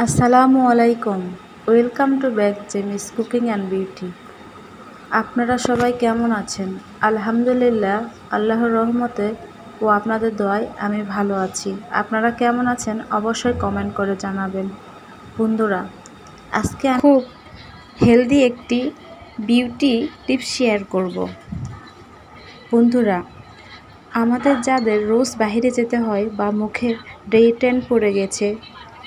আসসালামু আলাইকুম। Welcome to back জেমিস কুকিং অ্যান্ড বিউটি। আপনারা সবাই কেমন আছেন? আলহামদুলিল্লাহ, আল্লাহর রহমতে ও আপনাদের দোয়ায় আমি ভালো আছি। আপনারা কেমন আছেন অবশ্যই কমেন্ট করে জানাবেন। বন্ধুরা, আজকে আমি খুব হেলদি একটি বিউটি টিপস শেয়ার করব। বন্ধুরা, আমাদের যাদের রোজ বাইরে যেতে হয় বা মুখে ডে ট্যান পড়ে গেছে,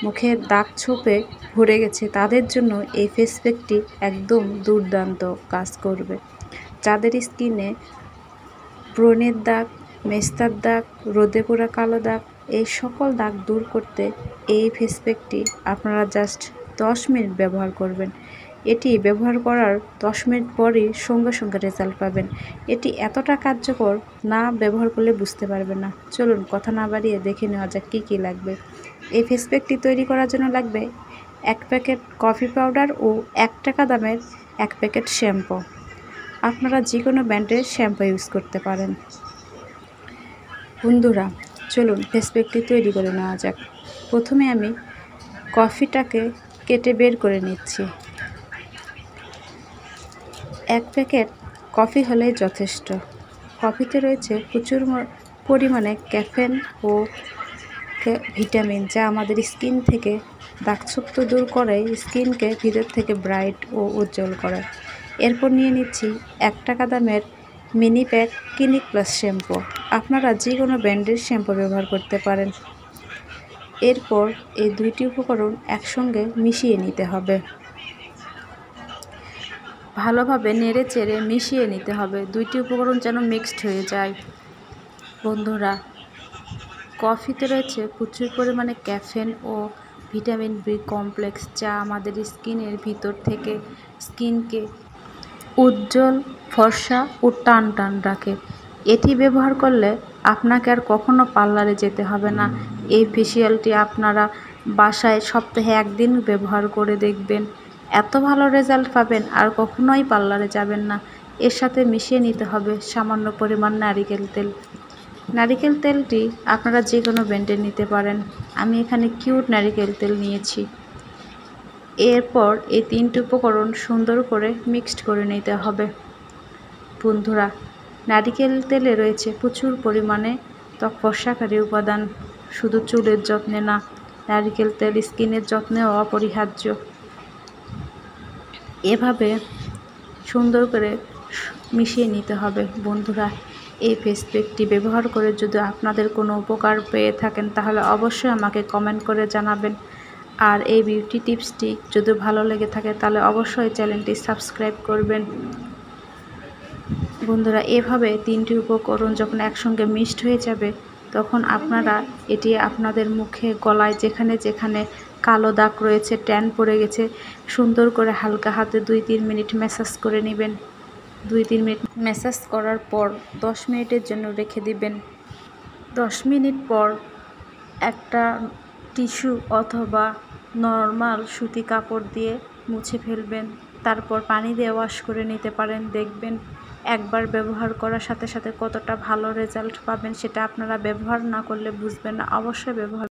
মুখে দাগ ছোপে ভরে গেছে, তাদের জন্য এই ফেস প্যাকটি একদম দুর্দান্ত কাজ করবে। যাদের স্কিনে ব্রণের দাগ, মেস্তার দাগ, রোদে পোড়া কালো দাগ, এই সকল দাগ দূর করতে এই ফেস প্যাকটি আপনারা জাস্ট 10 মিনিট ব্যবহার করবেন। এটি ব্যবহার করার 10 মিনিট পরই সঙ্গে সঙ্গে রেজাল্ট পাবেন। এটি এতটা কার্যকর, না ব্যবহার করলে বুঝতে পারবেন না। চলুন কথা না বাড়িয়ে দেখে নেওয়া যাক কী কী লাগবে। এই ফেস প্যাকটি তৈরি করার জন্য লাগবে 1 প্যাকেট কফি পাউডার ও 1 টাকা দামের 1 প্যাকেট শ্যাম্পু। আপনারা যে কোনো ব্র্যান্ডের শ্যাম্পু ইউজ করতে পারেন। বন্ধুরা, চলুন ফেস প্যাকটি তৈরি করে নেওয়া যাক। প্রথমে আমি কফিটাকে কেটে বের করে নিচ্ছি। 1 প্যাকেট কফি হলেই যথেষ্ট। কফিতে রয়েছে প্রচুর পরিমাণে ক্যাফেন ও ভিটামিন, যা আমাদের স্কিন থেকে দাগছোপ তো দূর করে, স্কিনকে ভিতর থেকে ব্রাইট ও উজ্জ্বল করে। এরপর নিয়ে নিচ্ছি 1 টাকা দামের mini pack clinic plus shampoo. আপনারা যে কোনো ব্র্যান্ডের শ্যাম্পু ব্যবহার করতে পারেন। এরপর এই দুইটি উপকরণ একসঙ্গে মিশিয়ে নিতে হবে। ভালোভাবে নেড়ে চেড়ে মিশিয়ে নিতে হবে, দুইটি উপকরণ যেন মিক্সড হয়ে যায়। বন্ধুরা, কফিতে রয়েছে প্রচুর পরিমাণে ক্যাফেন ও ভিটামিন বি কমপ্লেক্স, যা আমাদের স্কিনের ভিতর থেকে স্কিনকে উজ্জ্বল, ফর্সা ও টান টান রাখে। এটি ব্যবহার করলে আপনাকে আর কখনো পার্লারে যেতে হবে না। এই ফেসিয়ালটি আপনারা বাসায় সপ্তাহে 1 দিন ব্যবহার করে দেখবেন, এত ভালো রেজাল্ট পাবেন আর কখনোই পার্লারে যাবেন না। এর সাথে মিশিয়ে নিতে হবে সামান্য পরিমাণ নারিকেল তেল। নারিকেল তেলটি আপনারা যে কোনো ব্র্যান্ডের নিতে পারেন। আমি এখানে কিউট নারিকেল তেল নিয়েছি। এরপর এই 3টি উপকরণ সুন্দর করে মিক্সড করে নিতে হবে। বন্ধুরা, নারিকেল তেলে রয়েছে প্রচুর পরিমাণে ত্বক ফর্সাকারী উপাদান। শুধু চুলের যত্নে না, নারিকেল তেল স্কিনের যত্নেও অপরিহার্য। এভাবে সুন্দর করে মিশিয়ে নিতে হবে। বন্ধুরা, এই ফেস প্যাকটি ব্যবহার করে যদি আপনাদের কোনো উপকার পেয়ে থাকেন, তাহলে অবশ্যই আমাকে কমেন্ট করে জানাবেন। আর এই বিউটি টিপসটি যদি ভালো লেগে থাকে, তাহলে অবশ্যই চ্যানেলটি সাবস্ক্রাইব করবেন। বন্ধুরা, এভাবে 3টি উপকরণ যখন একসঙ্গে মিক্সড হয়ে যাবে, তখন আপনারা এটি আপনাদের মুখে, গলায় যেখানে যেখানে কালো দাগ রয়েছে, ট্যান পড়ে গেছে, সুন্দর করে হালকা হাতে 2-3 মিনিট ম্যাসাজ করে নেবেন। 2-3 মিনিট ম্যাসাজ করার পর 10 মিনিটের জন্য রেখে দিবেন। 10 মিনিট পর একটা টিস্যু অথবা নর্মাল সুতি কাপড় দিয়ে মুছে ফেলবেন। তারপর পানি দিয়ে ওয়াশ করে নিতে পারেন। দেখবেন একবার ব্যবহার করার সাথে সাথে কতটা ভালো রেজাল্ট পাবেন, সেটা আপনারা ব্যবহার না করলে বুঝবেন না। অবশ্যই ব্যবহার